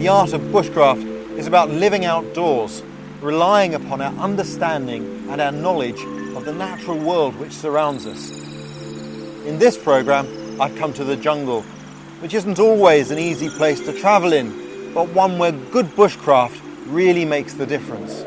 The art of bushcraft is about living outdoors, relying upon our understanding and our knowledge of the natural world which surrounds us. In this programme, I've come to the jungle, which isn't always an easy place to travel in, but one where good bushcraft really makes the difference.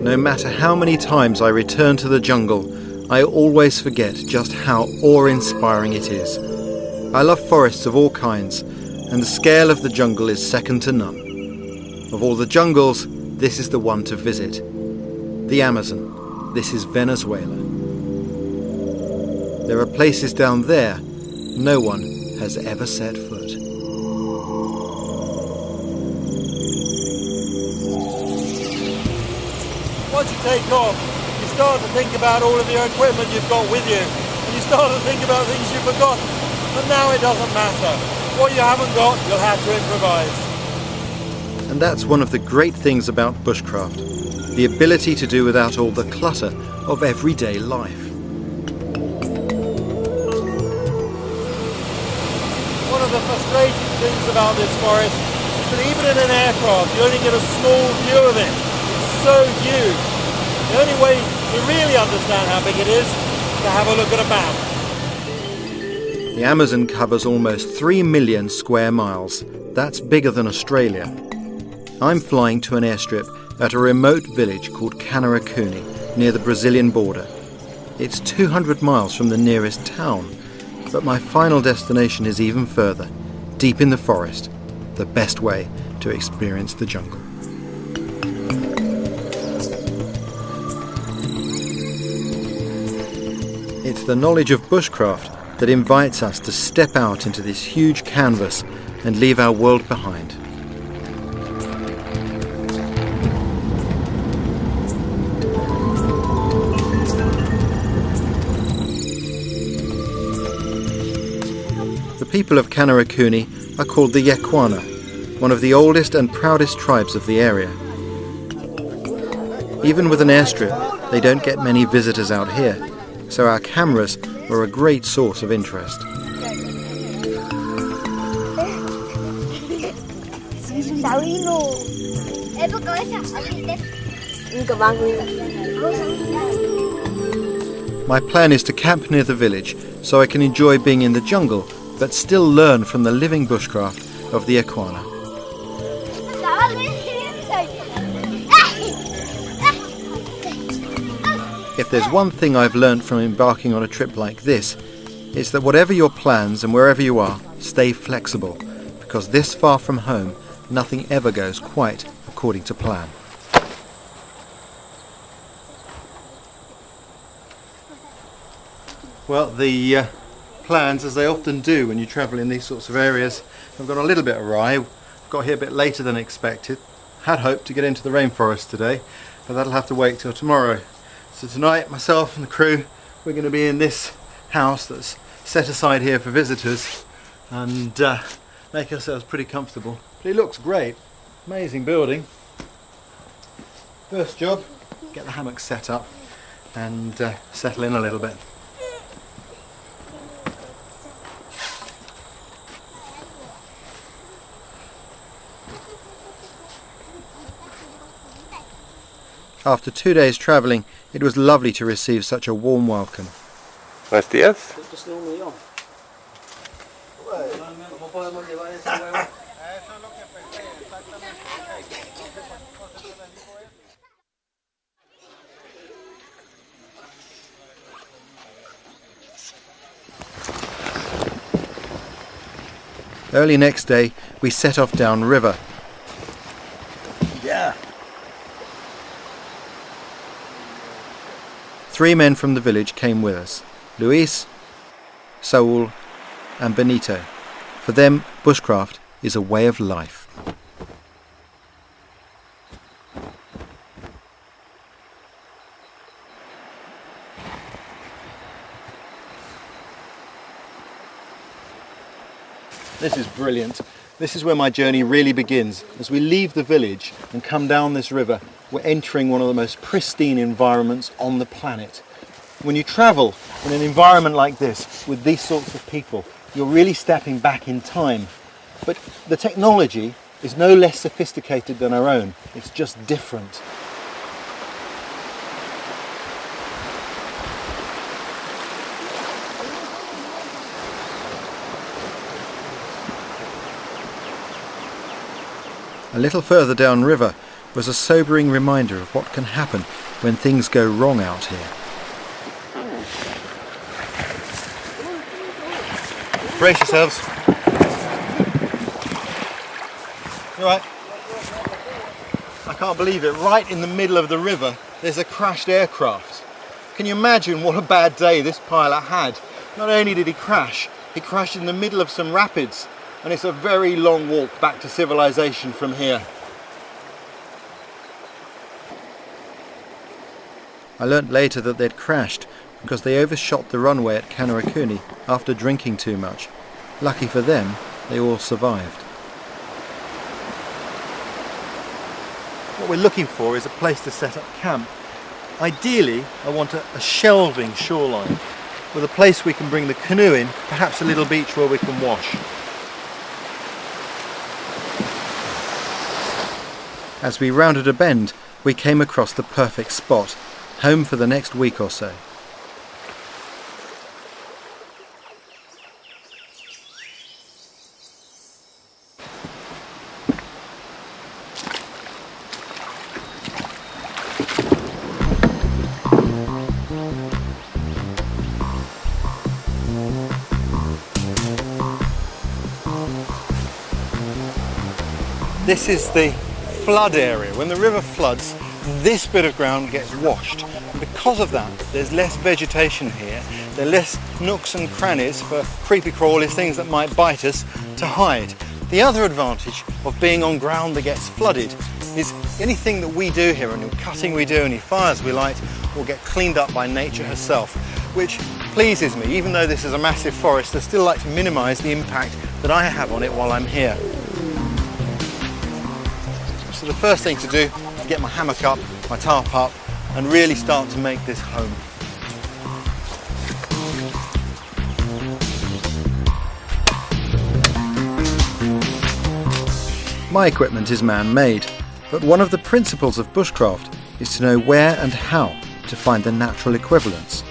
No matter how many times I return to the jungle, I always forget just how awe-inspiring it is. I love forests of all kinds, and the scale of the jungle is second to none. Of all the jungles, this is the one to visit. The Amazon. This is Venezuela. There are places down there no one has ever set foot. Once you take off, you start to think about all of your equipment you've got with you, and you start to think about things you've forgotten, and now it doesn't matter. What you haven't got, you'll have to improvise. And that's one of the great things about bushcraft, the ability to do without all the clutter of everyday life. One of the frustrating things about this forest is that even in an aircraft, you only get a small view of it. So huge. The only way to really understand how big it is to have a look at a map. The Amazon covers almost 3 million square miles. That's bigger than Australia. I'm flying to an airstrip at a remote village called Canaracuni, near the Brazilian border. It's 200 miles from the nearest town, but my final destination is even further, deep in the forest, the best way to experience the jungle. It's the knowledge of bushcraft that invites us to step out into this huge canvas and leave our world behind. The people of Canaracuni are called the Yekwana, one of the oldest and proudest tribes of the area. Even with an airstrip, they don't get many visitors out here, so our cameras were a great source of interest. My plan is to camp near the village so I can enjoy being in the jungle but still learn from the living bushcraft of the Yekwana. If there's one thing I've learned from embarking on a trip like this, it's that whatever your plans and wherever you are, stay flexible, because this far from home, nothing ever goes quite according to plan. Well, the plans, as they often do when you travel in these sorts of areas, have gone a little bit awry. Got here a bit later than expected. Had hoped to get into the rainforest today, but that'll have to wait till tomorrow. So tonight, myself and the crew, we're going to be in this house that's set aside here for visitors and make ourselves pretty comfortable. But it looks great. Amazing building. First job, get the hammock set up and settle in a little bit. After 2 days travelling, it was lovely to receive such a warm welcome. Buenos días. Early next day, we set off downriver. Yeah. 3 men from the village came with us, Luis, Saul and Benito. For them, bushcraft is a way of life. This is brilliant. This is where my journey really begins. As we leave the village and come down this river, we're entering one of the most pristine environments on the planet. When you travel in an environment like this with these sorts of people, you're really stepping back in time. But the technology is no less sophisticated than our own. It's just different. A little further downriver was a sobering reminder of what can happen when things go wrong out here. Brace yourselves. You all right? I can't believe it. Right in the middle of the river, there's a crashed aircraft. Can you imagine what a bad day this pilot had? Not only did he crashed in the middle of some rapids, and it's a very long walk back to civilization from here. I learnt later that they'd crashed because they overshot the runway at Kanerakuni after drinking too much. Lucky for them, they all survived. What we're looking for is a place to set up camp. Ideally, I want a shelving shoreline with a place we can bring the canoe in, perhaps a little beach where we can wash. As we rounded a bend, we came across the perfect spot, home for the next week or so. This is the flood area. When the river floods, this bit of ground gets washed. And because of that, there's less vegetation here. There are less nooks and crannies for creepy crawlies, things that might bite us, to hide. The other advantage of being on ground that gets flooded is anything that we do here, any cutting we do, any fires we light, will get cleaned up by nature herself, which pleases me. Even though this is a massive forest, I still like to minimise the impact that I have on it while I'm here. So the first thing to do is get my hammock up, my tarp up, and really start to make this home. My equipment is man-made, but one of the principles of bushcraft is to know where and how to find the natural equivalents.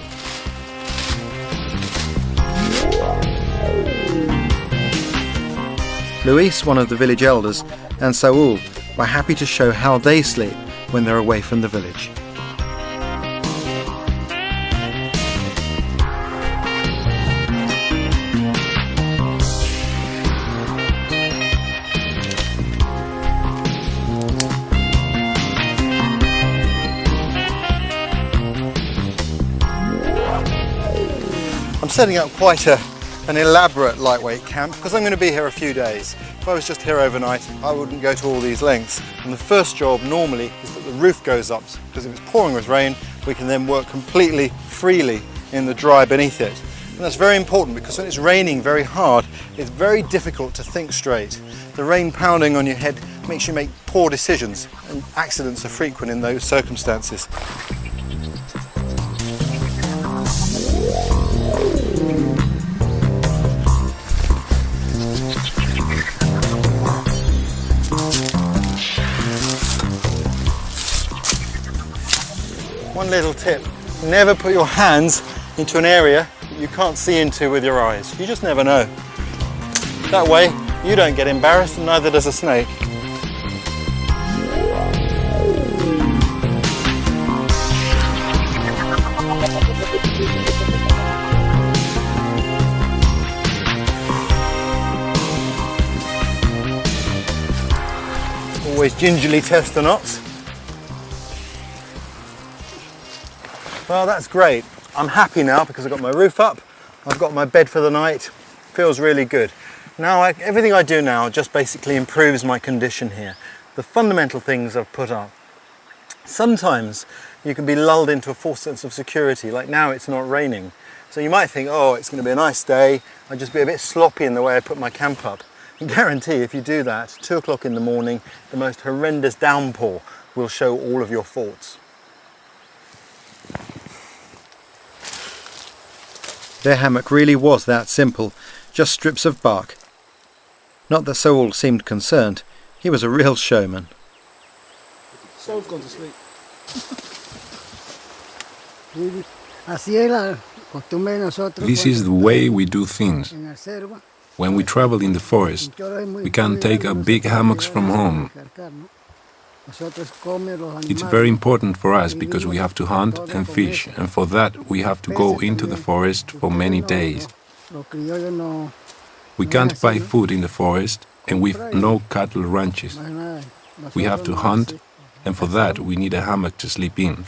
Luis, one of the village elders, and Saul were happy to show how they sleep when they're away from the village. I'm setting up quite an elaborate lightweight camp because I'm going to be here a few days. If I was just here overnight, I wouldn't go to all these lengths. And the first job normally is that the roof goes up, because if it's pouring with rain, we can then work completely freely in the dry beneath it. And that's very important because when it's raining very hard, it's very difficult to think straight. The rain pounding on your head makes you make poor decisions, and accidents are frequent in those circumstances. One little tip, never put your hands into an area that you can't see into with your eyes. You just never know. That way you don't get embarrassed and neither does a snake. Always gingerly test the knots. Well, that's great. I'm happy now because I've got my roof up, I've got my bed for the night, feels really good. Now, everything I do now just basically improves my condition here. The fundamental things I've put up. Sometimes you can be lulled into a false sense of security, like now it's not raining. So you might think, oh, it's going to be a nice day, I'll just be a bit sloppy in the way I put my camp up. I guarantee if you do that, 2 o'clock in the morning, the most horrendous downpour will show all of your faults. Their hammock really was that simple, just strips of bark. Not that Saul seemed concerned, he was a real showman. Saul's gone to sleep. This is the way we do things. When we travel in the forest, we can take our big hammocks from home. It's very important for us because we have to hunt and fish, and for that we have to go into the forest for many days. We can't buy food in the forest, and we've no cattle ranches. We have to hunt, and for that we need a hammock to sleep in.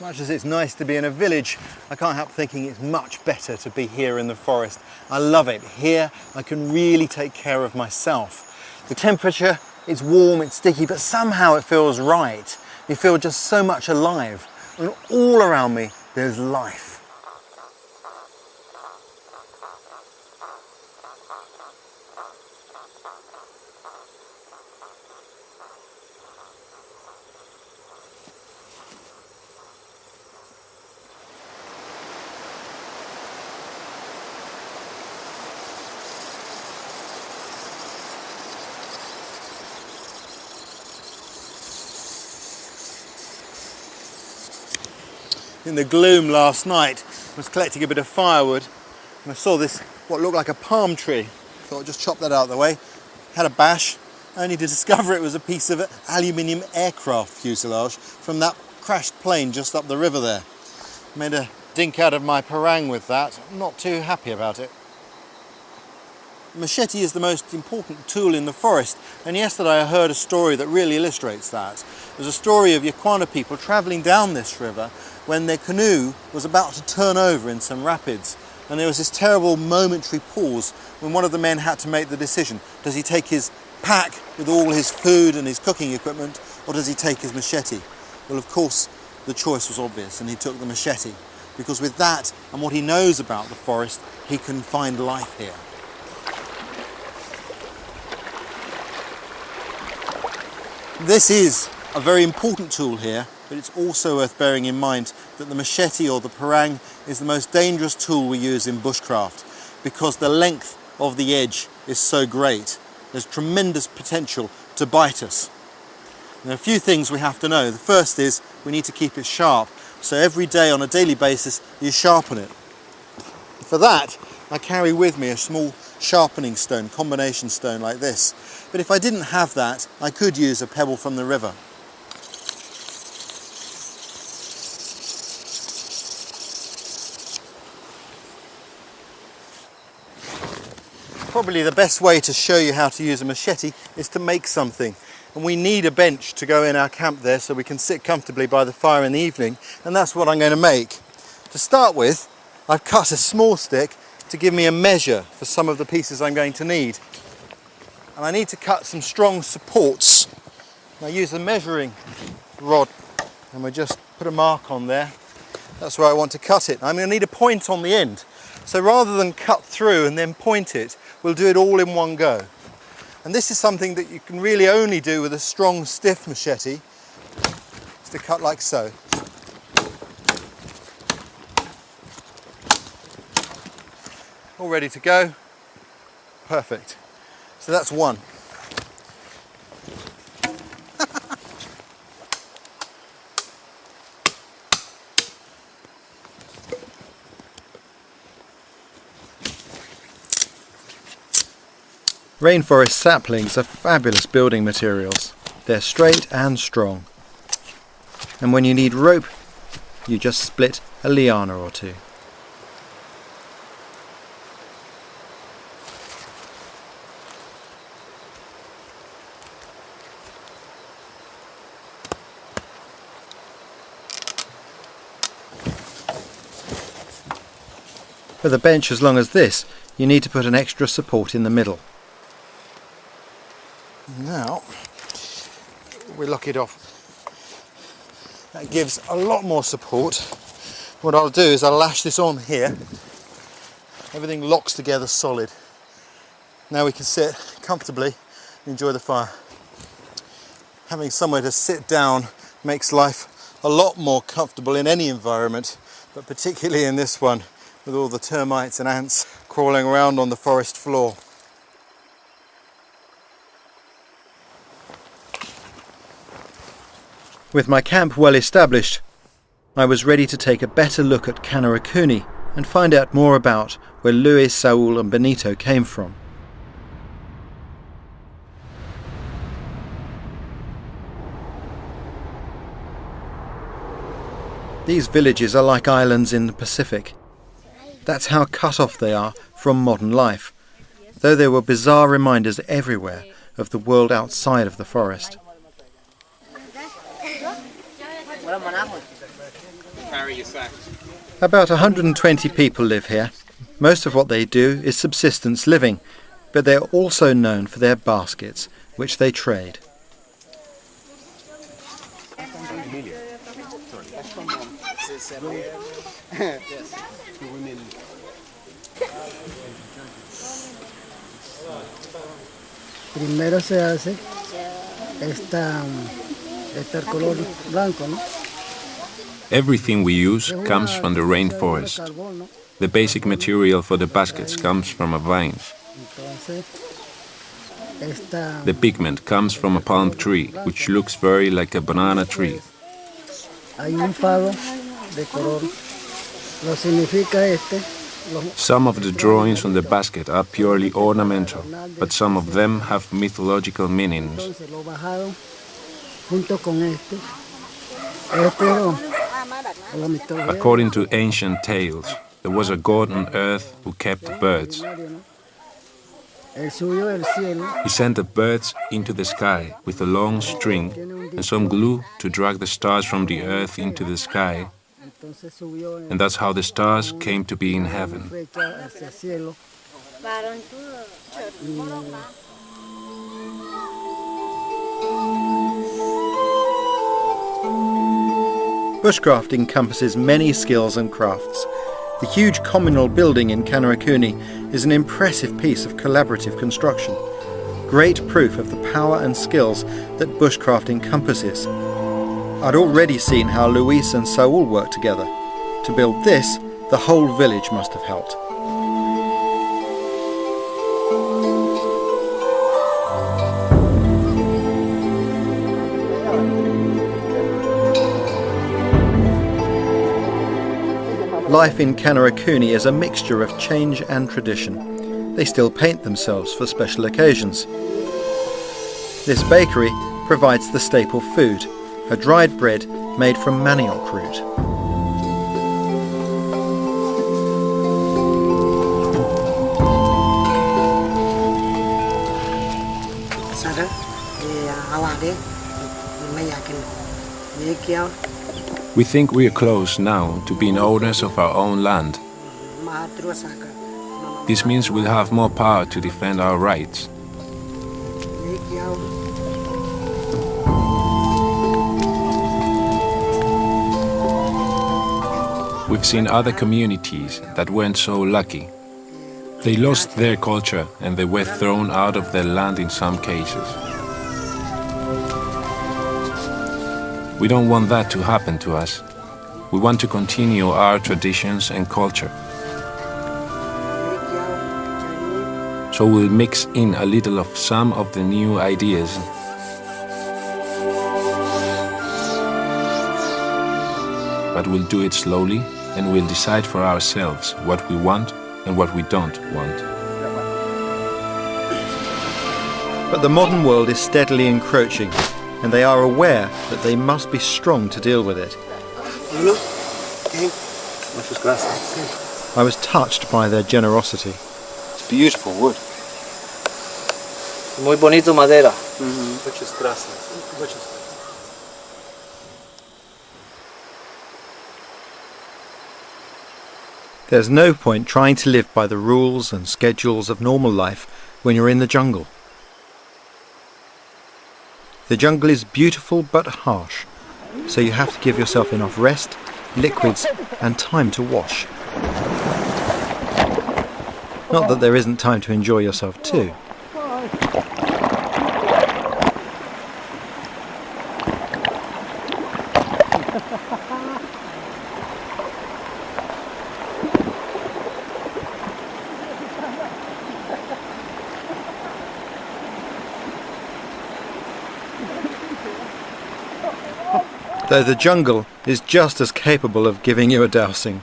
Much as it's nice to be in a village, I can't help thinking it's much better to be here in the forest. I love it. Here I can really take care of myself. The temperature, it's warm, it's sticky, but somehow it feels right. You feel just so much alive. And all around me, there's life. In the gloom last night, I was collecting a bit of firewood and I saw this, what looked like a palm tree. Thought I'd just chop that out of the way. Had a bash, only to discover it was a piece of aluminium aircraft fuselage from that crashed plane just up the river there. Made a dink out of my parang with that. I'm not too happy about it. Machete is the most important tool in the forest, and yesterday I heard a story that really illustrates that. There's a story of Yaqana people travelling down this river when their canoe was about to turn over in some rapids, and there was this terrible momentary pause when one of the men had to make the decision. Does he take his pack with all his food and his cooking equipment, or does he take his machete? Well, of course, the choice was obvious, and he took the machete, because with that and what he knows about the forest, he can find life here. This is a very important tool here, but it's also worth bearing in mind that the machete or the parang is the most dangerous tool we use in bushcraft because the length of the edge is so great. There's tremendous potential to bite us. There are a few things we have to know. The first is we need to keep it sharp. So every day on a daily basis you sharpen it. For that I carry with me a small sharpening stone, combination stone like this. But if I didn't have that, I could use a pebble from the river. Probably the best way to show you how to use a machete is to make something. And we need a bench to go in our camp there so we can sit comfortably by the fire in the evening, and that's what I'm going to make. To start with, I've cut a small stick to give me a measure for some of the pieces I'm going to need. And I need to cut some strong supports. I use a measuring rod and we just put a mark on there. That's where I want to cut it. I'm going to need a point on the end. So rather than cut through and then point it, we'll do it all in one go. And this is something that you can really only do with a strong, stiff machete. It's to cut like so. All ready to go. Perfect. So that's one. Rainforest saplings are fabulous building materials. They're straight and strong. And when you need rope, you just split a liana or two. With a bench as long as this, you need to put an extra support in the middle. Now, we lock it off. That gives a lot more support. What I'll do is I'll lash this on here. Everything locks together solid. Now we can sit comfortably and enjoy the fire. Having somewhere to sit down makes life a lot more comfortable in any environment, but particularly in this one, with all the termites and ants crawling around on the forest floor. With my camp well established, I was ready to take a better look at Kanarukuni and find out more about where Luis, Saul and Benito came from. These villages are like islands in the Pacific. That's how cut off they are from modern life, though there were bizarre reminders everywhere of the world outside of the forest. About 120 people live here. Most of what they do is subsistence living, but they're also known for their baskets, which they trade. Primero se hace esta color blanco, ¿no? Everything we use comes from the rainforest. The basic material for the baskets comes from a vine. The pigment comes from a palm tree, which looks very like a banana tree. Some of the drawings on the basket are purely ornamental, but some of them have mythological meanings. According to ancient tales, there was a god on earth who kept birds. He sent the birds into the sky with a long string and some glue to drag the stars from the earth into the sky, and that's how the stars came to be in heaven. Bushcraft encompasses many skills and crafts. The huge communal building in Kanarukuni is an impressive piece of collaborative construction. Great proof of the power and skills that bushcraft encompasses. I'd already seen how Luis and Saul worked together. To build this, the whole village must have helped. Life in Kanarukuni is a mixture of change and tradition. They still paint themselves for special occasions. This bakery provides the staple food, a dried bread made from manioc root. We think we are close now to being owners of our own land. This means we'll have more power to defend our rights. We've seen other communities that weren't so lucky. They lost their culture and they were thrown out of their land in some cases. We don't want that to happen to us. We want to continue our traditions and culture. So we'll mix in a little of some of the new ideas. But we'll do it slowly and we'll decide for ourselves what we want and what we don't want. But the modern world is steadily encroaching, and they are aware that they must be strong to deal with it. I was touched by their generosity. It's beautiful wood. Muy bonito madera. Muchas gracias. There's no point trying to live by the rules and schedules of normal life when you're in the jungle. The jungle is beautiful but harsh, so you have to give yourself enough rest, liquids and time to wash. Not that there isn't time to enjoy yourself too. Though the jungle is just as capable of giving you a dousing.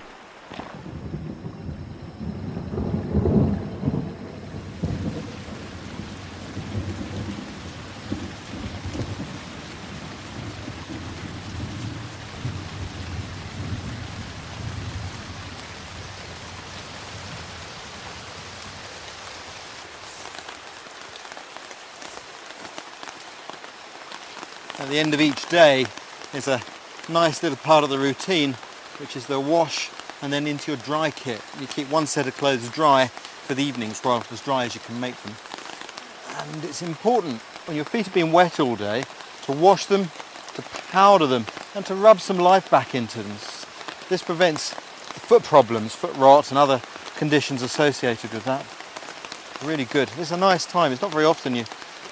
At the end of each day is a nice little part of the routine, which is the wash and then into your dry kit. You keep one set of clothes dry for the evenings, well, as dry as you can make them. And it's important when your feet have been wet all day to wash them, to powder them and to rub some life back into them. This prevents foot problems, foot rot and other conditions associated with that. Really good. It's a nice time. It's not very often you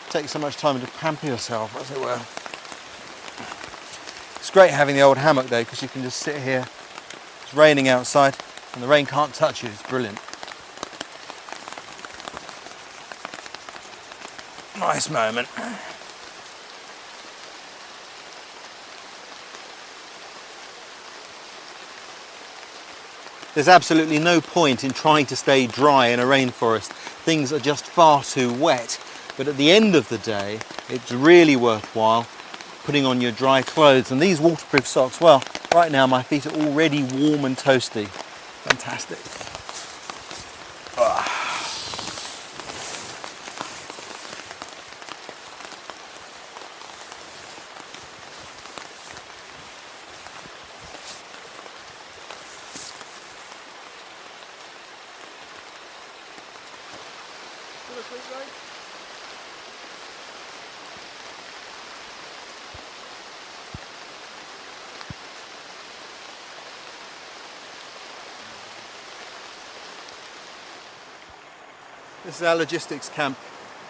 take so much time to pamper yourself, as it were. It's great having the old hammock though, because you can just sit here. It's raining outside and the rain can't touch you. It's brilliant. Nice moment. There's absolutely no point in trying to stay dry in a rainforest. Things are just far too wet. But at the end of the day, it's really worthwhile putting on your dry clothes. And these waterproof socks, well, right now my feet are already warm and toasty. Fantastic. This is our logistics camp.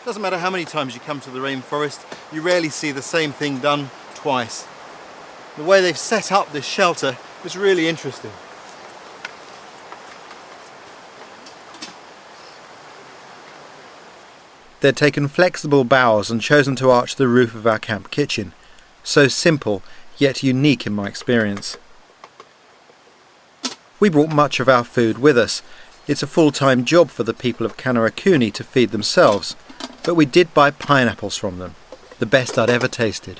Doesn't matter how many times you come to the rainforest, you rarely see the same thing done twice. The way they've set up this shelter is really interesting. They'd taken flexible boughs and chosen to arch the roof of our camp kitchen. So simple, yet unique in my experience. We brought much of our food with us. It's a full-time job for the people of Kanarakuni to feed themselves, but we did buy pineapples from them, the best I'd ever tasted.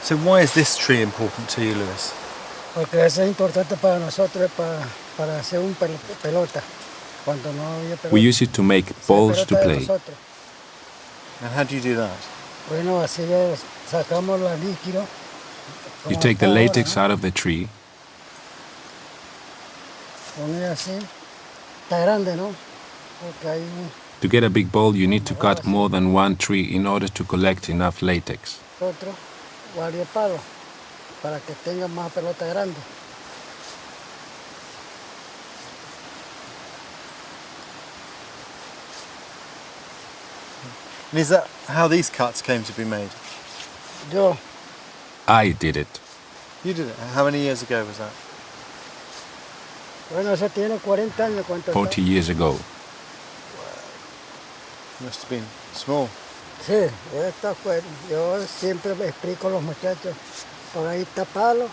So why is this tree important to you, Luis? Porque eso es importante para nosotros para hacer un pelota. Cuando no había pelota. We use it to make balls to play. And how do you do that? Bueno, así sacamos la líquido. You take the latex out of the tree. Así. Está grande, ¿no? Porque hay To get a big ball, you need to cut more than one tree in order to collect enough latex. otro varios palos para que tenga más pelota grande. And is that how these cuts came to be made? Yo, I did it. You did it. How many years ago was that? bueno, eso tiene 40 años. 40 years ago. Must have been small. Sí, esta fue, yo siempre explico a los muchachos, por ahí está palo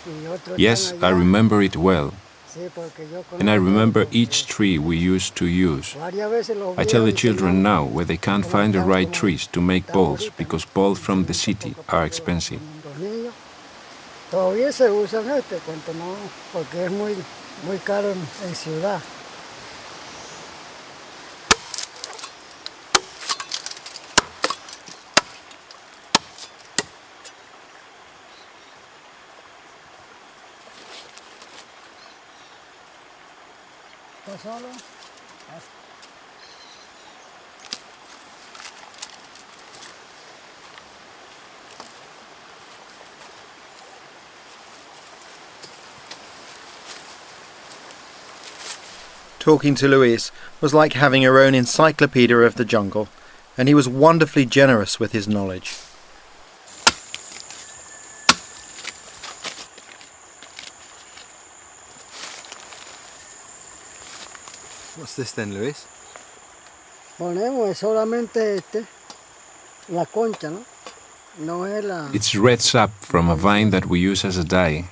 y otro Yes, están I allá. remember it well. Sí, porque yo And I conozco remember porque each tree we used to use. varias veces los I tell the veo children enseñando now where they can't find the right trees to make balls because balls from the city are expensive. Los niños todavía se usan cuanto no, porque es muy caro en ciudad. Está solo. Talking to Luis was like having your own encyclopedia of the jungle, and he was wonderfully generous with his knowledge. What's this then, Luis? Ponemos solamente la concha, ¿no? No es la. It's red sap from a vine that we use as a dye.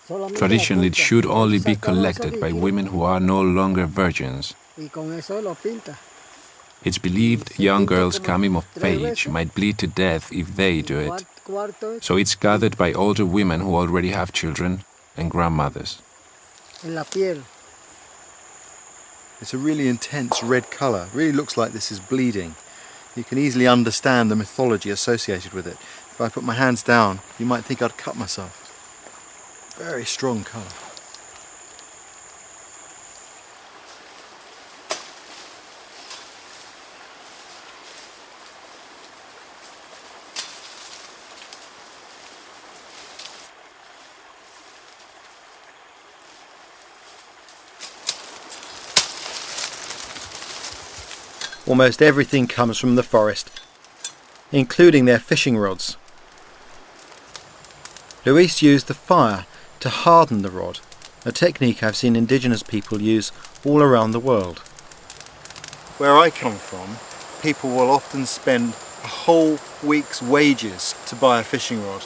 Solamente Traditionally, la it concha. should only be Sacamos collected ese by líquido women who are no longer virgins. Y con eso lo pinta. It's believed young girls coming of age might bleed to death if they do it. So it's gathered by older women who already have children and grandmothers. En la piel. It's a really intense red colour. Really looks like this is bleeding. You can easily understand the mythology associated with it. If I put my hands down, you might think I'd cut myself. Very strong colour. Almost everything comes from the forest, including their fishing rods. Luis used the fire to harden the rod, a technique I've seen indigenous people use all around the world. Where I come from, people will often spend a whole week's wages to buy a fishing rod.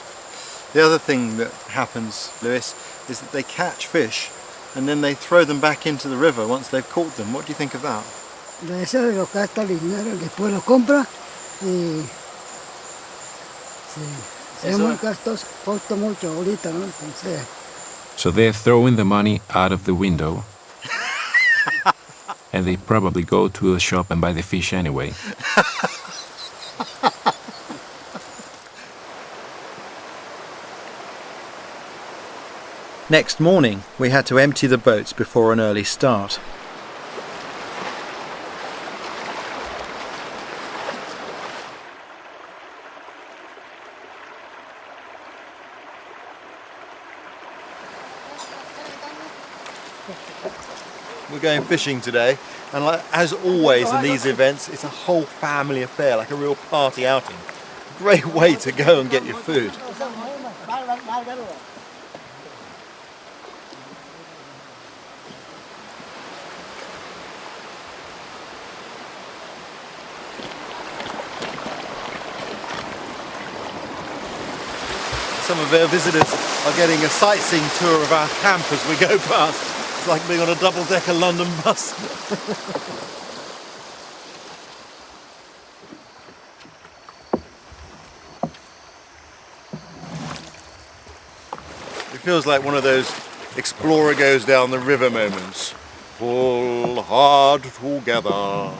The other thing that happens, Luis, is that they catch fish and then they throw them back into the river once they've caught them. What do you think of that? De eso lo gasta el dinero, después lo compra y sí, es muy costoso, costa mucho ahorita, ¿no? Entonces, So they're throwing the money out of the window. And they probably go to a shop and buy the fish anyway. Next morning, we had to empty the boats before an early start. We're going fishing today, and as always in these events, it's a whole family affair, like a real party outing. Great way to go and get your food. Some of our visitors are getting a sightseeing tour of our camp as we go past. It's like being on a double-decker London bus. It feels like one of those explorer goes down the river moments. Pull hard together,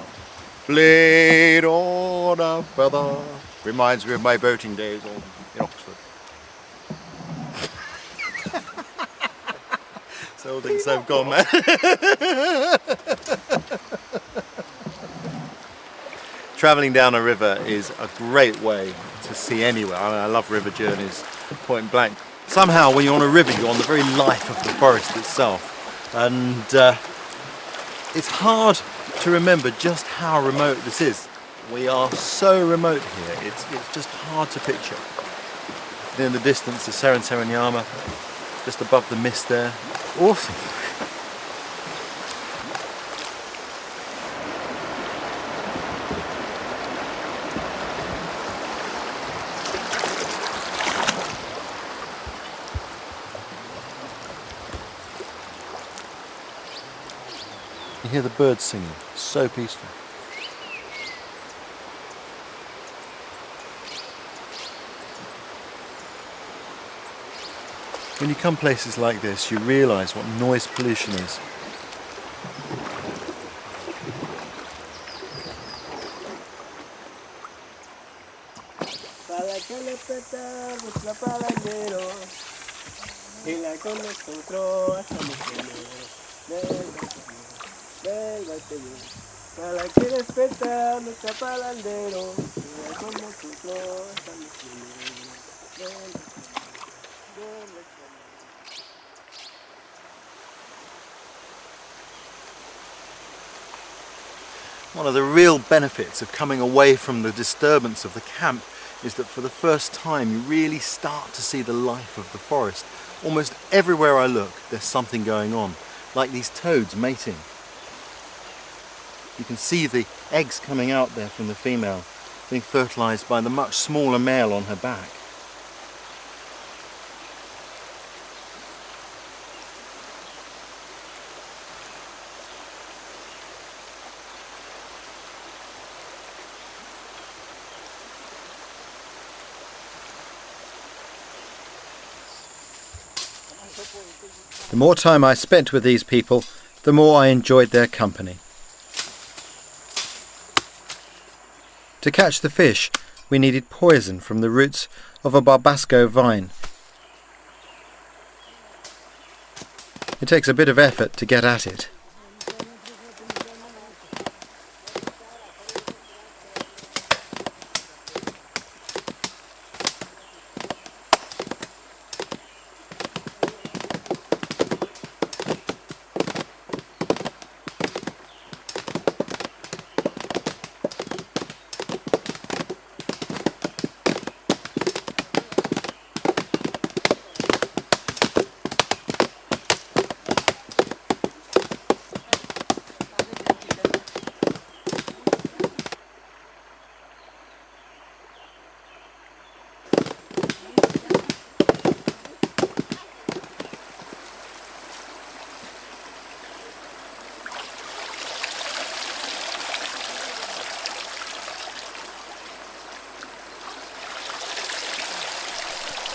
blade on a feather. Reminds me of my boating days in Oxford. So things have gone, man. Travelling down a river is a great way to see anywhere. I mean, I love river journeys, point blank. Somehow when you're on a river, you're on the very life of the forest itself. And it's hard to remember just how remote this is. We are so remote here, it's just hard to picture. In the distance, the Seranyama, just above the mist there. Awesome. You hear the birds singing, so peaceful. When you come places like this, you realise what noise pollution is. One of the real benefits of coming away from the disturbance of the camp is that for the first time you really start to see the life of the forest. Almost everywhere I look there's something going on, like these toads mating. You can see the eggs coming out there from the female, being fertilised by the much smaller male on her back. The more time I spent with these people, the more I enjoyed their company. To catch the fish, we needed poison from the roots of a barbasco vine. It takes a bit of effort to get at it.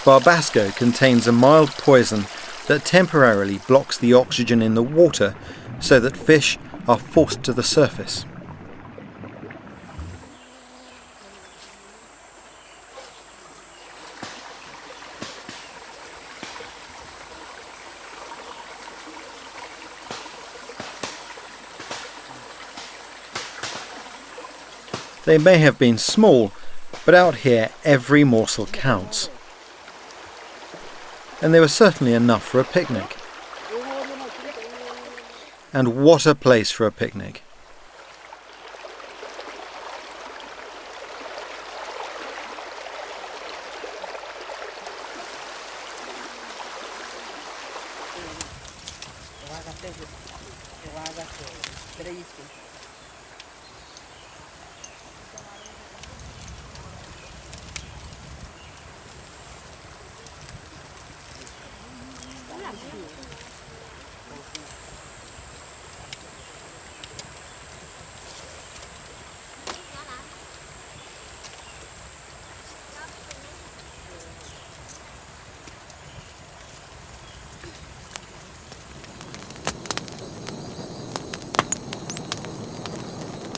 Barbasco contains a mild poison that temporarily blocks the oxygen in the water so that fish are forced to the surface. They may have been small, but out here every morsel counts. And they were certainly enough for a picnic. And what a place for a picnic.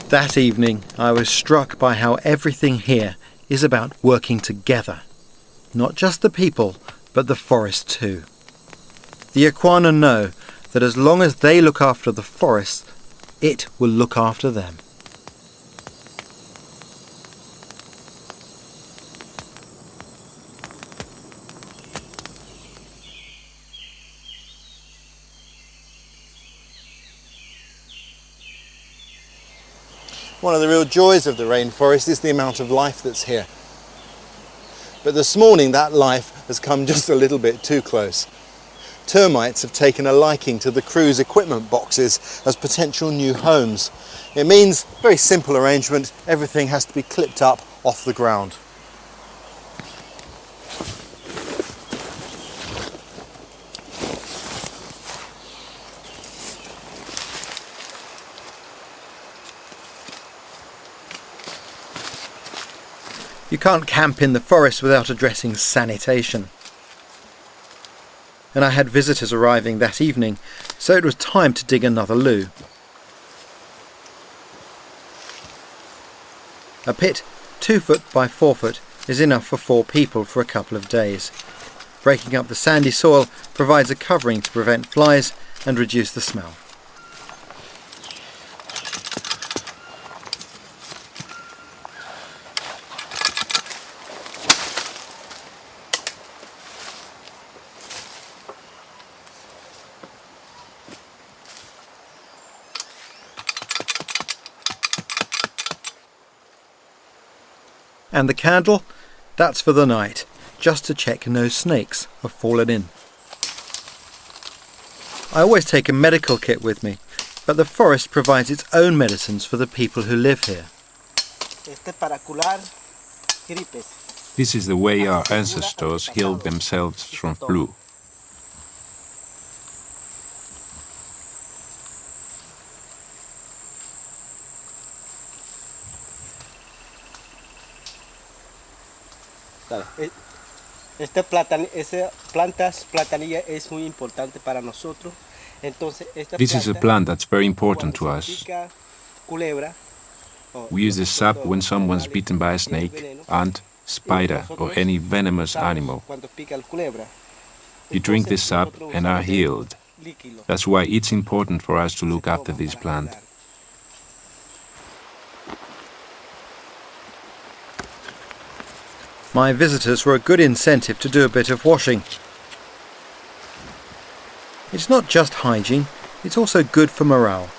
That evening I was struck by how everything here is about working together. Not just the people, but the forest too. The Ikwana know that as long as they look after the forest, it will look after them. One of the real joys of the rainforest is the amount of life that's here. But this morning that life has come just a little bit too close. Termites have taken a liking to the crew's equipment boxes as potential new homes. It means, very simple arrangement, everything has to be clipped up off the ground. You can't camp in the forest without addressing sanitation. And I had visitors arriving that evening, so it was time to dig another loo. A pit 2 foot by 4 foot is enough for 4 people for a couple of days. Breaking up the sandy soil provides a covering to prevent flies and reduce the smell. And the candle, that's for the night, just to check no snakes have fallen in. I always take a medical kit with me, but the forest provides its own medicines for the people who live here. This is the way our ancestors healed themselves from flu. Esta plantas platanilla es muy importante para nosotros. Entonces, This is a plant that's very important to us. We use this sap when someone's bitten by a snake, ant, spider, or any venomous animal. You drink this sap and are healed. That's why it's important for us to look after this plant. My visitors were a good incentive to do a bit of washing. It's not just hygiene, it's also good for morale.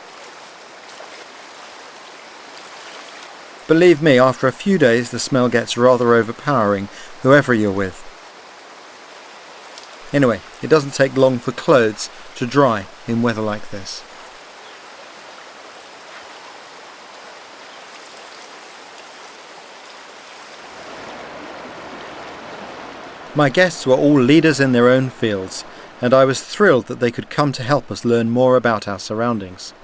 Believe me, after a few days the smell gets rather overpowering, whoever you're with. Anyway, it doesn't take long for clothes to dry in weather like this. My guests were all leaders in their own fields, and I was thrilled that they could come to help us learn more about our surroundings.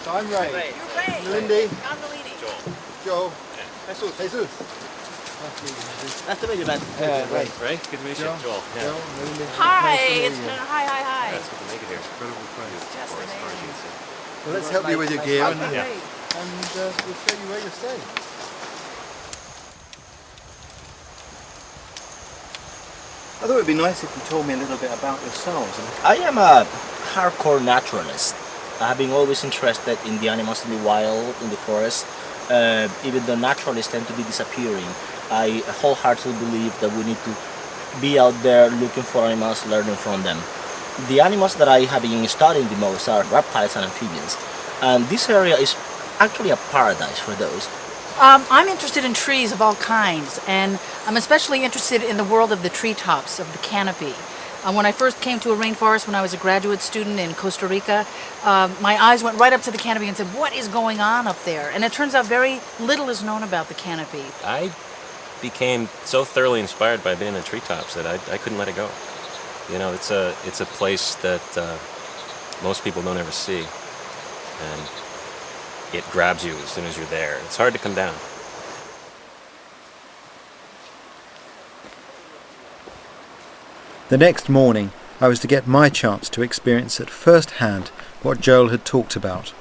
So I'm Ray. You're Ray. Lindy. I'm Nalini. Joel. Jesus. Jesus. Nice to meet you, man. Ray. Ray, good to meet you. Joel. Yeah. Joel, Lindy. Hi. Nice to meet It's, you. hi. That's good to make it here. Incredible place. Just amazing. Well, let's help you with your gear and Yeah. we'll show you where you stay. I thought it would be nice if you told me a little bit about yourselves. I am a hardcore naturalist. I have been always interested in the animals in the wild, in the forest. Even though naturalists tend to be disappearing, I wholeheartedly believe that we need to be out there looking for animals, learning from them. The animals that I have been studying the most are reptiles and amphibians. And this area is actually a paradise for those. I'm interested in trees of all kinds, and I'm especially interested in the world of the treetops, of the canopy. When I first came to a rainforest when I was a graduate student in Costa Rica, my eyes went right up to the canopy and said, what is going on up there? And it turns out very little is known about the canopy. I became so thoroughly inspired by being in treetops that I couldn't let it go. You know, it's a place that most people don't ever see, and it grabs you as soon as you're there. It's hard to come down. The next morning, I was to get my chance to experience at first hand what Joel had talked about.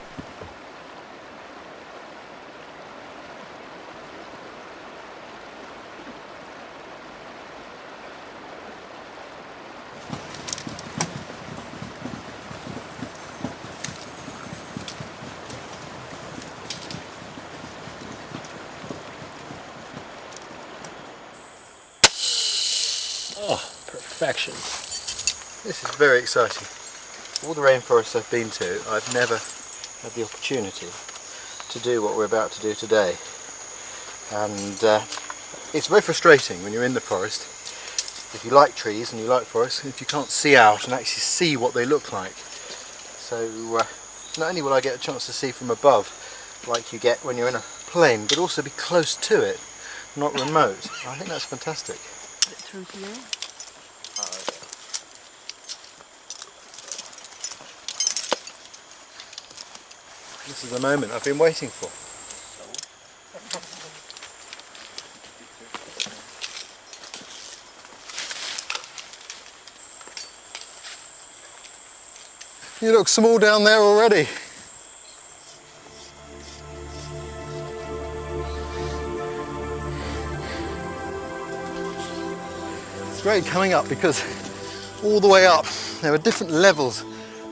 Perfection. This is very exciting. All the rainforests I've been to, I've never had the opportunity to do what we're about to do today. And it's very frustrating when you're in the forest, if you like trees and you like forests, if you can't see out and actually see what they look like. So not only will I get a chance to see from above, like you get when you're in a plane, but also be close to it, not remote. I think that's fantastic. Through here? This is the moment I've been waiting for. You look small down there already. It's great coming up because all the way up there are different levels,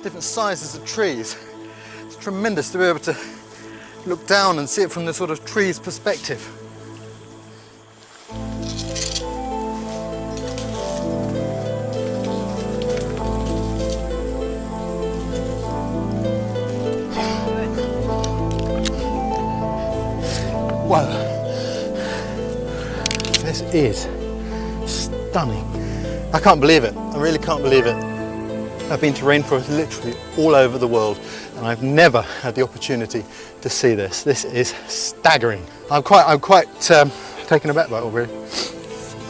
different sizes of trees. It's tremendous to be able to look down and see it from the sort of tree's perspective. Wow. This is stunning. I can't believe it. I really can't believe it. I've been to rainforests literally all over the world, and I've never had the opportunity to see this. This is staggering. I'm quite taken aback by it all, really.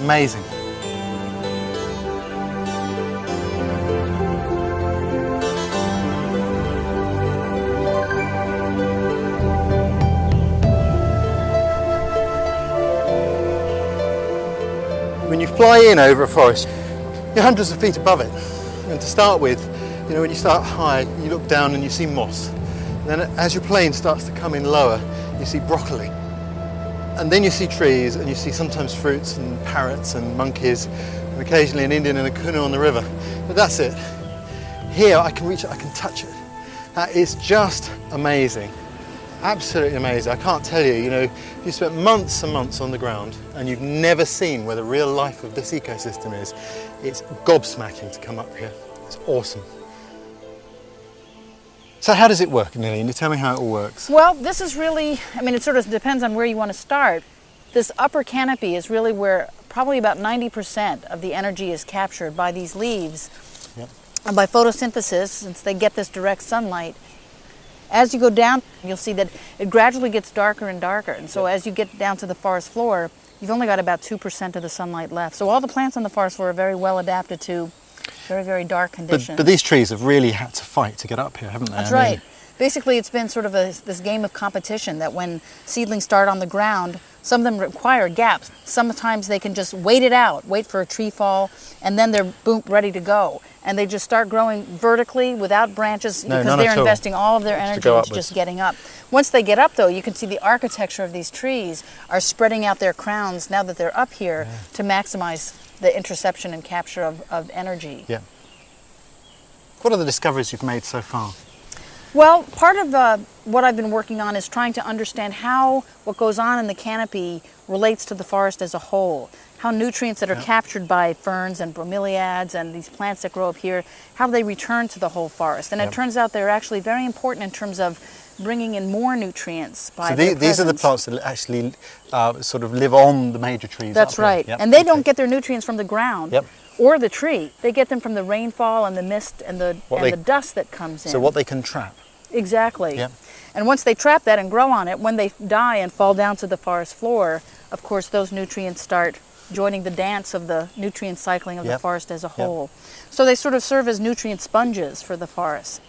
Amazing. When you fly in over a forest, you're hundreds of feet above it. And to start with, you know, when you start high, you look down and you see moss. Then as your plane starts to come in lower, you see broccoli. And then you see trees, and you see sometimes fruits and parrots and monkeys, and occasionally an Indian in a canoe on the river. But that's it. Here I can reach it, I can touch it. That is just amazing. Absolutely amazing. I can't tell you, you know, you spent months and months on the ground and you've never seen where the real life of this ecosystem is. It's gobsmacking to come up here. It's awesome. So how does it work, Nilly? You tell me how it all works. Well, this is really, I mean, it sort of depends on where you want to start. This upper canopy is really where probably about 90% of the energy is captured by these leaves. Yep. And by photosynthesis, since they get this direct sunlight. As you go down, you'll see that it gradually gets darker and darker. And so as you get down to the forest floor, you've only got about 2% of the sunlight left. So all the plants on the forest floor are very well adapted to very, very dark conditions. But these trees have really had to fight to get up here, haven't they? That's right. Basically, it's been sort of this game of competition that when seedlings start on the ground, some of them require gaps. Sometimes they can just wait it out, wait for a tree fall, and then they're boom, ready to go. And they just start growing vertically without branches because they're investing all of their energy into just getting up. Once they get up, though, you can see the architecture of these trees are spreading out their crowns now that they're up here to maximize the interception and capture of energy. Yeah. What are the discoveries you've made so far? Well, part of what I've been working on is trying to understand how what goes on in the canopy relates to the forest as a whole. How nutrients that are captured by ferns and bromeliads and these plants that grow up here, how they return to the whole forest. And it turns out they're actually very important in terms of bringing in more nutrients by their presence. These are the plants that actually sort of live on the major trees. That's right. Yep. And they don't get their nutrients from the ground or the tree. They get them from the rainfall and the mist and the dust that comes in. So what they can trap. Exactly. Yep. And once they trap that and grow on it, when they die and fall down to the forest floor, of course those nutrients start joining the dance of the nutrient cycling of the forest as a whole. So they sort of serve as nutrient sponges for the forest.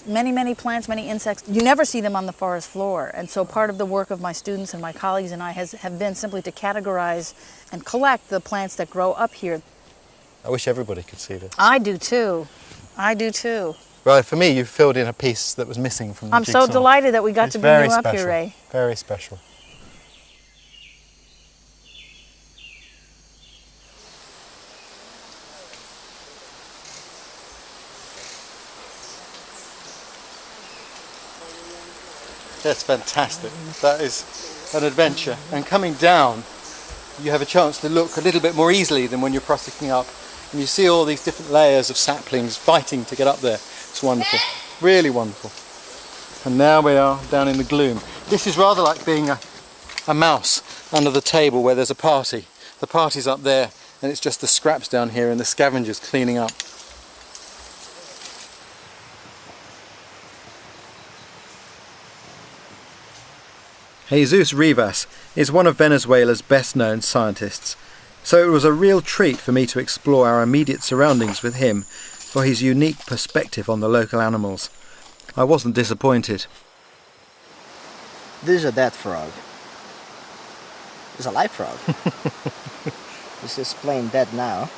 Many, many plants, many insects, you never see them on the forest floor. And so part of the work of my students and my colleagues and I have been simply to categorize and collect the plants that grow up here. I wish everybody could see this. I do too. I do too. Well, for me, you filled in a piece that was missing from the jigsaw. I'm so delighted that we got to bring you up here, Ray. Very special. That's fantastic. That is an adventure. And coming down, you have a chance to look a little bit more easily than when you're prosecuting up. And you see all these different layers of saplings fighting to get up there. It's wonderful. Really wonderful. And now we are down in the gloom. This is rather like being a mouse under the table where there's a party. The party's up there and it's just the scraps down here and the scavengers cleaning up. Jesus Rivas is one of Venezuela's best-known scientists, so it was a real treat for me to explore our immediate surroundings with him for his unique perspective on the local animals. I wasn't disappointed. This is a dead frog. It's a live frog. It's just plain dead now.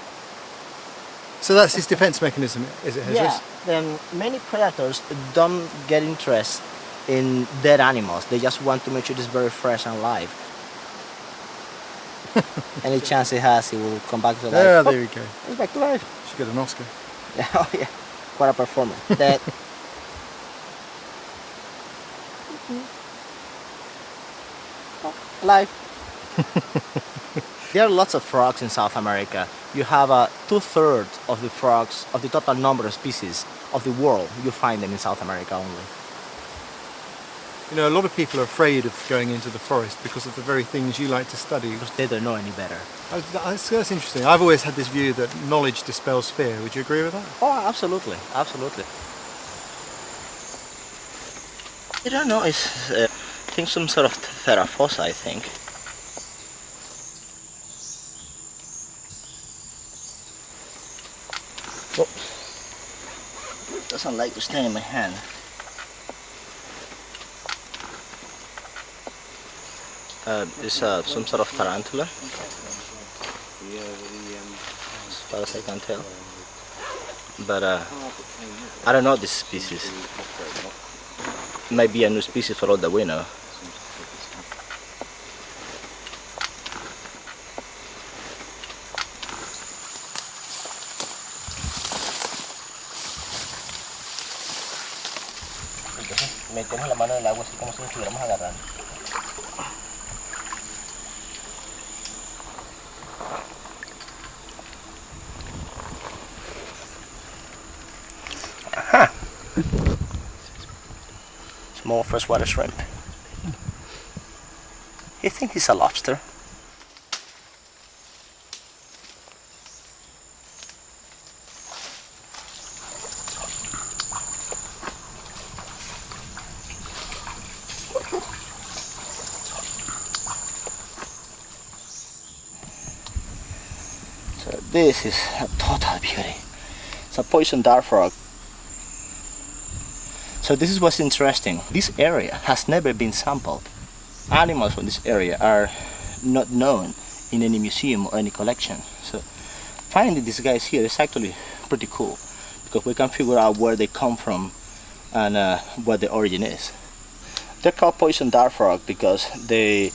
So that's his defense mechanism, is it, Jesus? Yeah, then many predators don't get interest in dead animals. They just want to make sure it's very fresh and alive. Any chance it has, he will come back to life. Yeah, there you go. He's back to life. Should get an Oscar. Yeah, oh yeah, quite a performer. Dead. Alive. There are lots of frogs in South America. You have 2/3 of the frogs, of the total number of species of the world, you find them in South America only. You know, a lot of people are afraid of going into the forest because of the very things you like to study. Because they don't know any better. That's interesting. I've always had this view that knowledge dispels fear. Would you agree with that? Oh, absolutely, absolutely. I don't know, it's I think some sort of Theraphos, I think. Oh, doesn't like to stay in my hand. It's some sort of tarantula, as far as I can tell. But I don't know this species. It might be a new species for all that we know. Metemos la mano en el agua así como si nos estuviéramos agarrando. Aha! Small freshwater shrimp. You think it's a lobster? So this is a total beauty. It's a poison dart frog. So this is what's interesting. This area has never been sampled. Animals from this area are not known in any museum or any collection. So finding these guys here is actually pretty cool because we can figure out where they come from and what the origin is. They're called poison dart frog because they're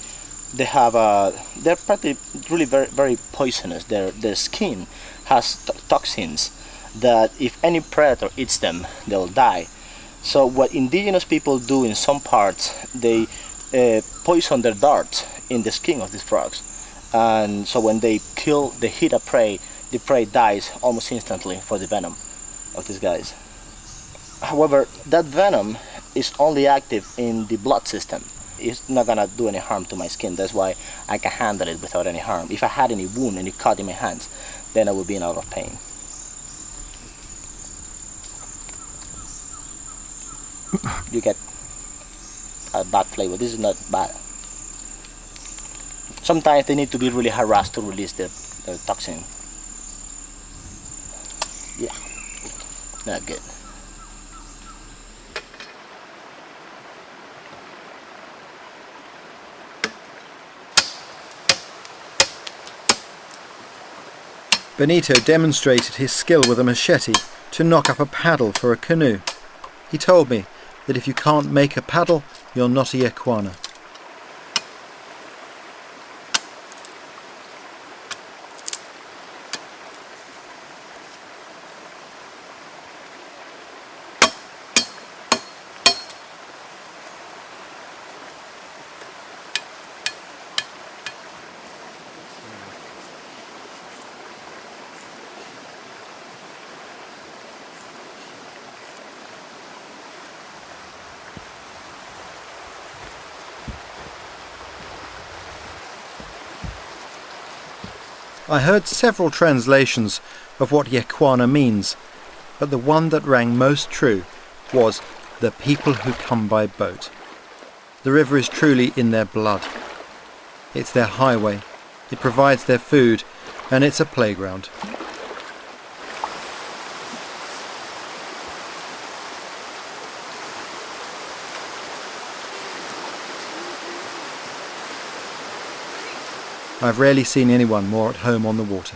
really very poisonous. Their skin has toxins that if any predator eats them, they'll die. So what indigenous people do in some parts, they poison their darts in the skin of these frogs, and so when they hit a prey, the prey dies almost instantly for the venom of these guys. However, that venom is only active in the blood system. It's not gonna do any harm to my skin. That's why I can handle it without any harm. If I had any wound, any cut in my hands, then I would be in a lot of pain. You get a bad flavor. This is not bad. Sometimes they need to be really harassed to release the toxin. Yeah, not good. Benito demonstrated his skill with a machete to knock up a paddle for a canoe. He told me that if you can't make a paddle, you're not a Yequana. I heard several translations of what Yequana means, but the one that rang most true was the people who come by boat. The river is truly in their blood. It's their highway, it provides their food, and it's a playground. I've rarely seen anyone more at home on the water.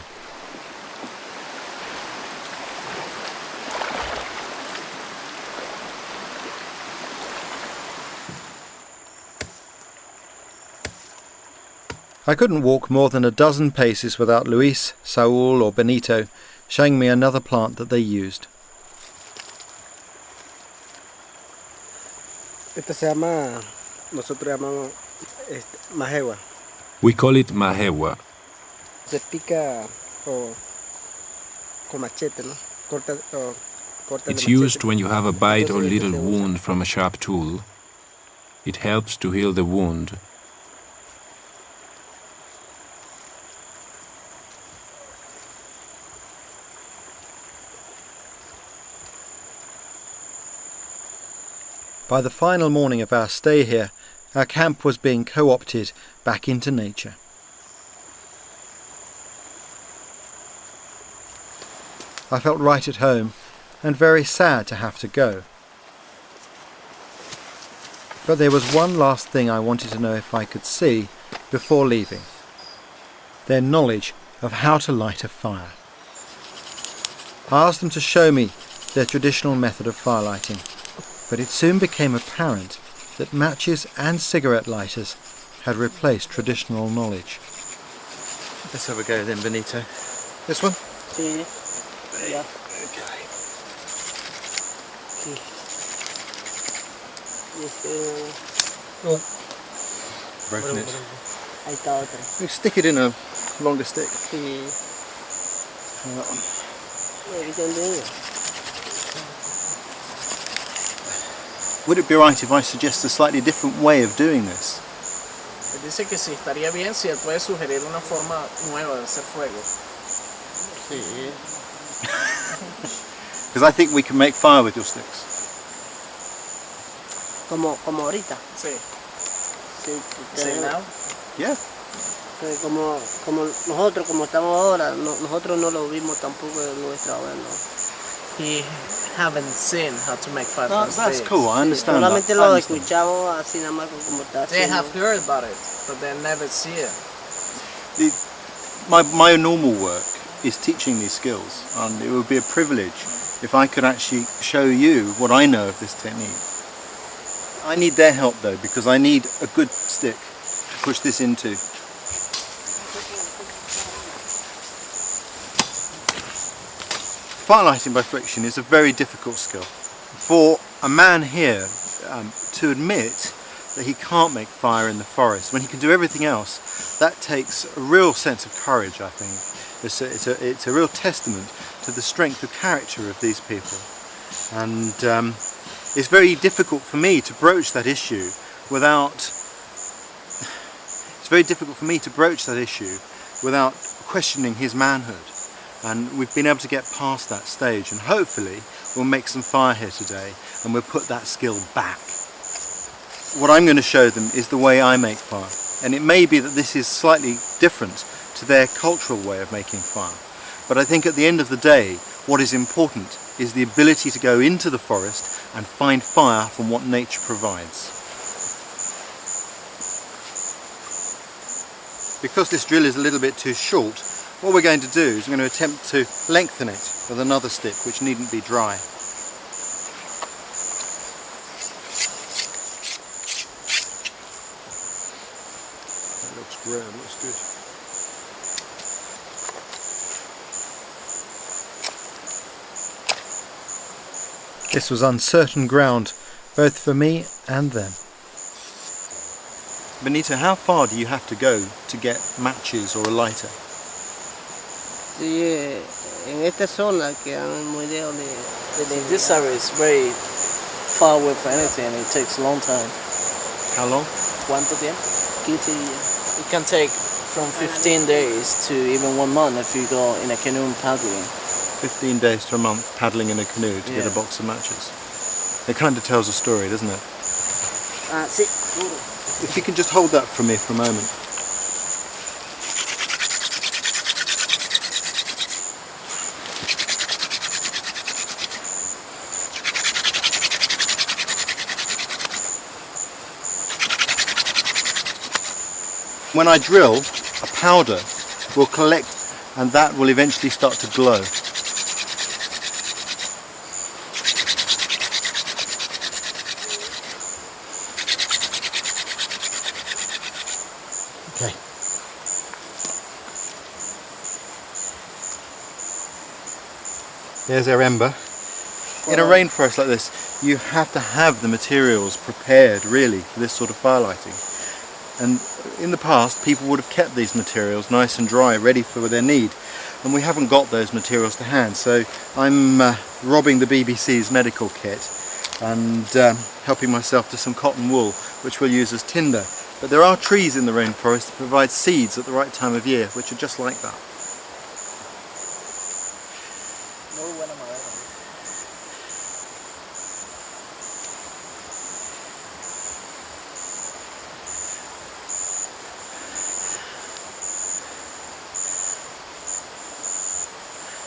I couldn't walk more than a dozen paces without Luis, Saul or Benito showing me another plant that they used. Esta se llama, nosotros llamamos majewa. We call it majewa. Se pica con machete, ¿no? It's used when you have a bite or little wound from a sharp tool. It helps to heal the wound. By the final morning of our stay here, our camp was being co-opted back into nature. I felt right at home and very sad to have to go. But there was one last thing I wanted to know if I could see before leaving. Their knowledge of how to light a fire. I asked them to show me their traditional method of fire lighting, but it soon became apparent that matches and cigarette lighters had replaced traditional knowledge. Let's have a go then, Benito. This one? Sí. Ya. Okay. Sí. Oh. Broken it. Ahí está otra. We stick it in a longer stick. Sí. Try that one. Would it be right if I suggest a slightly different way of doing this? Él dice que sí, estaría bien si él puede sugerir una forma nueva de hacer fuego. Sí. Because I think we can make fire with your sticks. Como ahorita. Sí. Sí. Say now? Yeah. Como nosotros, como estamos ahora, nosotros no lo vimos tampoco en nuestra abuela. He haven't seen how to make fire No, from that's sticks. cool, I understand Solamente that. lo escuchamos así nada más como está They haciendo. have heard about it, but they never see it. My normal work is teaching these skills, and it would be a privilege if I could actually show you what I know of this technique. I need their help though, because I need a good stick to push this into. Firelighting by friction is a very difficult skill. For a man here to admit that he can't make fire in the forest when he can do everything else, that takes a real sense of courage, I think. It's a real testament to the strength of character of these people. And it's very difficult for me to broach that issue without questioning his manhood. And we've been able to get past that stage, and hopefully we'll make some fire here today and we'll put that skill back. What I'm going to show them is the way I make fire, and it may be that this is slightly different to their cultural way of making fire, but I think at the end of the day what is important is the ability to go into the forest and find fire from what nature provides. Because this drill is a little bit too short, what we're going to do is we're going to attempt to lengthen it with another stick which needn't be dry. That looks great, it looks good. This was uncertain ground, both for me and them. Benito, how far do you have to go to get matches or a lighter? Sí, en esta zona que muy lejos de This area is very far away from anything, and it takes a long time. How long? ¿Cuánto tiempo? 15 días. It can take from 15 days to even 1 month if you go in a canoe paddling. 15 days to a month paddling in a canoe to get a box of matches. It kind of tells a story, doesn't it? Ah, sí. If you can just hold that for me for a moment. When I drill, a powder will collect and that will eventually start to glow. Okay. There's our ember. In a rainforest like this, you have to have the materials prepared really for this sort of fire lighting. And in the past, people would have kept these materials nice and dry, ready for their need. And we haven't got those materials to hand, so I'm robbing the BBC's medical kit and helping myself to some cotton wool, which we'll use as tinder. But there are trees in the rainforest that provide seeds at the right time of year, which are just like that.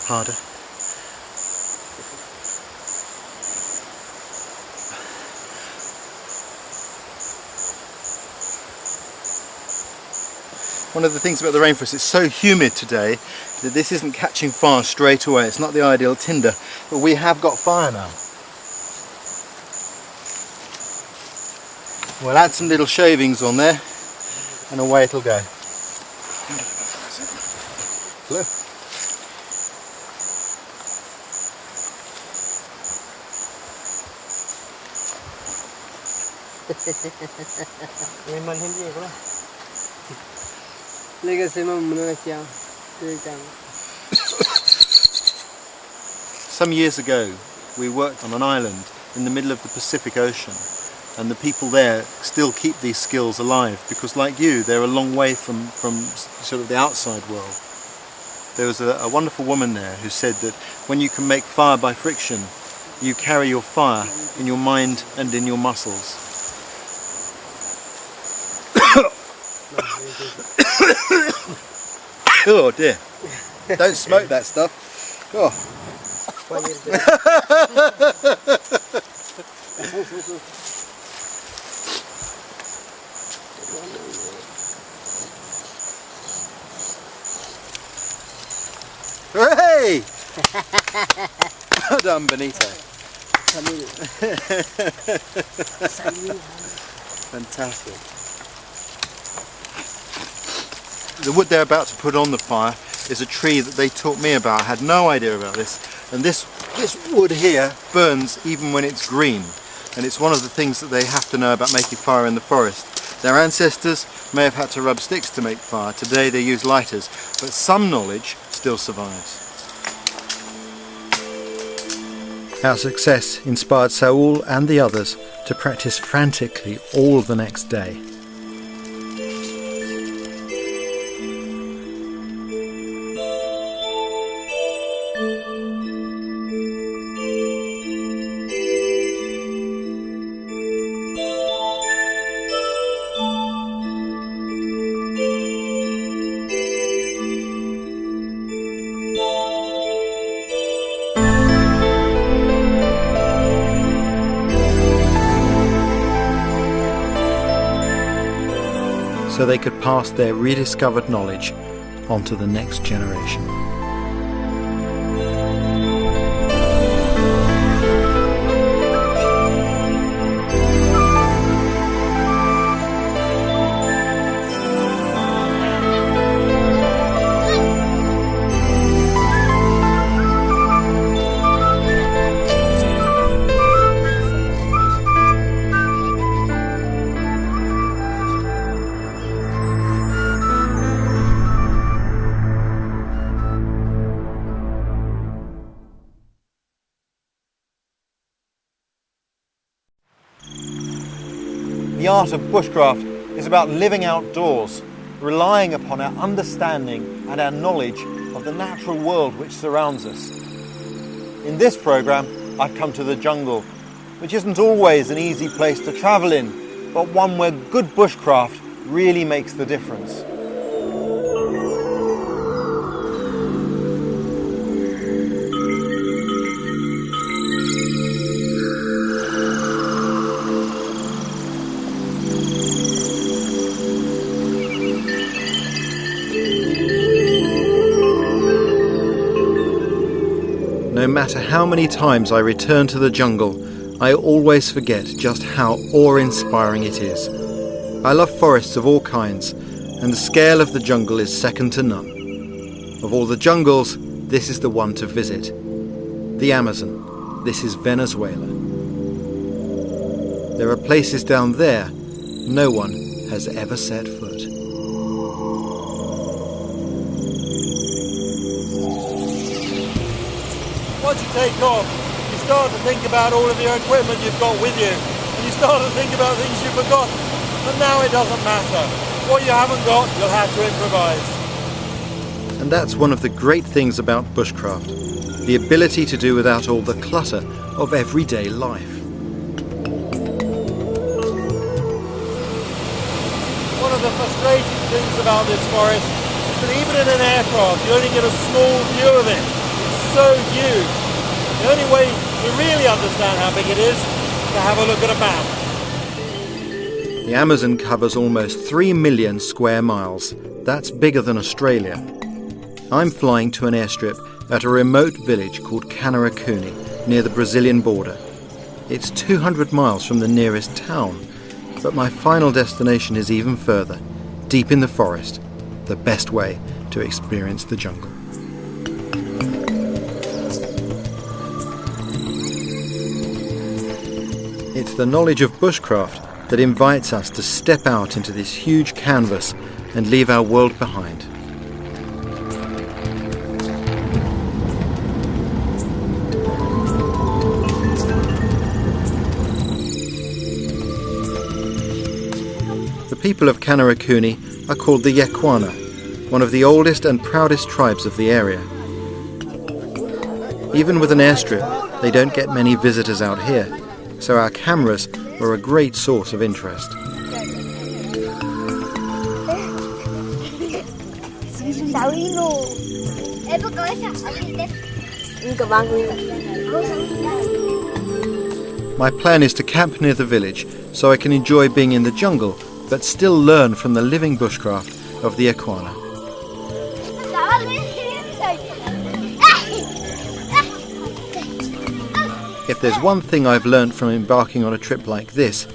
Harder. One of the things about the rainforest, it's so humid today that this isn't catching fire straight away. It's not the ideal tinder, but we have got fire now. We'll add some little shavings on there and away it'll go. Hello. Some years ago we worked on an island in the middle of the Pacific Ocean, and the people there still keep these skills alive because, like you, they're a long way from sort of the outside world. There was a wonderful woman there who said that when you can make fire by friction, you carry your fire in your mind and in your muscles. Oh dear, don't smoke that stuff. Oh. Hey! Well done, Benito. Fantastic. The wood they're about to put on the fire is a tree that they taught me about. I had no idea about this. And this wood here burns even when it's green. And it's one of the things that they have to know about making fire in the forest. Their ancestors may have had to rub sticks to make fire. Today they use lighters. But some knowledge still survives. Our success inspired Saul and the others to practice frantically all the next day. So they could pass their rediscovered knowledge on to the next generation. The art of bushcraft is about living outdoors, relying upon our understanding and our knowledge of the natural world which surrounds us. In this programme, I've come to the jungle, which isn't always an easy place to travel in, but one where good bushcraft really makes the difference. No matter how many times I return to the jungle, I always forget just how awe-inspiring it is. I love forests of all kinds, and the scale of the jungle is second to none. Of all the jungles, this is the one to visit. The Amazon. This is Venezuela. There are places down there no one has ever set foot. Once you take off, you start to think about all of your equipment you've got with you, and you start to think about things you've forgotten, and now it doesn't matter. What you haven't got, you'll have to improvise. And that's one of the great things about bushcraft, the ability to do without all the clutter of everyday life. One of the frustrating things about this forest is that even in an aircraft you only get a small view of it. It's so huge. The only way to really understand how big it is to have a look at a map. The Amazon covers almost 3 million square miles. That's bigger than Australia. I'm flying to an airstrip at a remote village called Canarakuni, near the Brazilian border. It's 200 miles from the nearest town, but my final destination is even further, deep in the forest, the best way to experience the jungle. It's the knowledge of bushcraft that invites us to step out into this huge canvas and leave our world behind. The people of Canarakuni are called the Yekwana, one of the oldest and proudest tribes of the area. Even with an airstrip, they don't get many visitors out here, so our cameras were a great source of interest. My plan is to camp near the village so I can enjoy being in the jungle but still learn from the living bushcraft of the Yekwana. If there's one thing I've learned from embarking on a trip like this,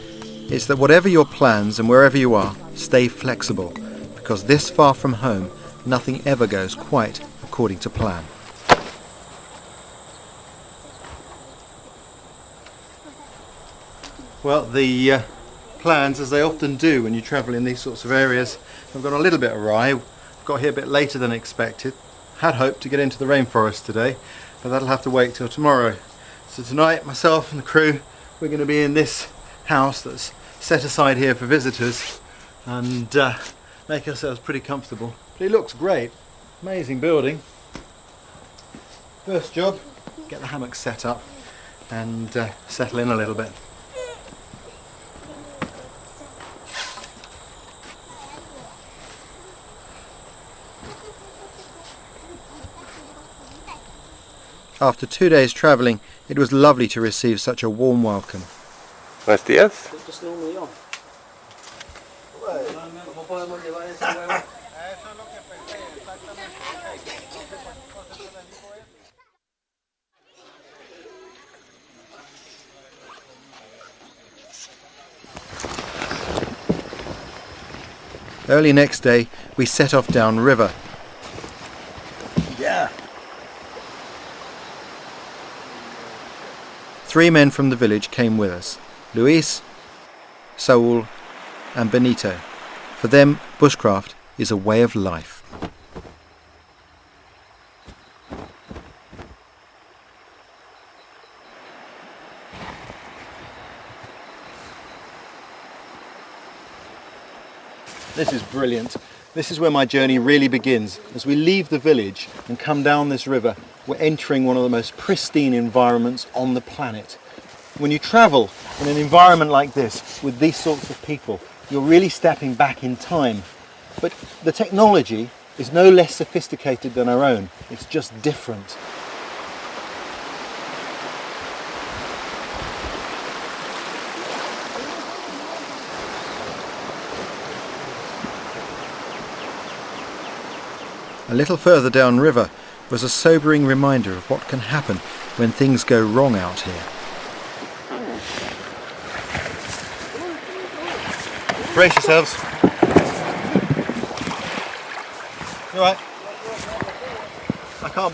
it's that whatever your plans and wherever you are, stay flexible, because this far from home, nothing ever goes quite according to plan. Well, the plans, as they often do when you travel in these sorts of areas, have gone a little bit awry. Got here a bit later than expected. Had hoped to get into the rainforest today, but that'll have to wait till tomorrow. So tonight, myself and the crew, we're going to be in this house that's set aside here for visitors and make ourselves pretty comfortable. But it looks great. Amazing building. First job, get the hammock set up and settle in a little bit. After 2 days travelling, it was lovely to receive such a warm welcome. Buenos días. Early next day, we set off downriver. Yeah. 3 men from the village came with us, Luis, Saul and Benito. For them, bushcraft is a way of life. This is brilliant. This is where my journey really begins. As we leave the village and come down this river, we're entering one of the most pristine environments on the planet. When you travel in an environment like this with these sorts of people, you're really stepping back in time. But the technology is no less sophisticated than our own. It's just different. A little further downriver was a sobering reminder of what can happen when things go wrong out here. Brace yourselves. You all right? I can't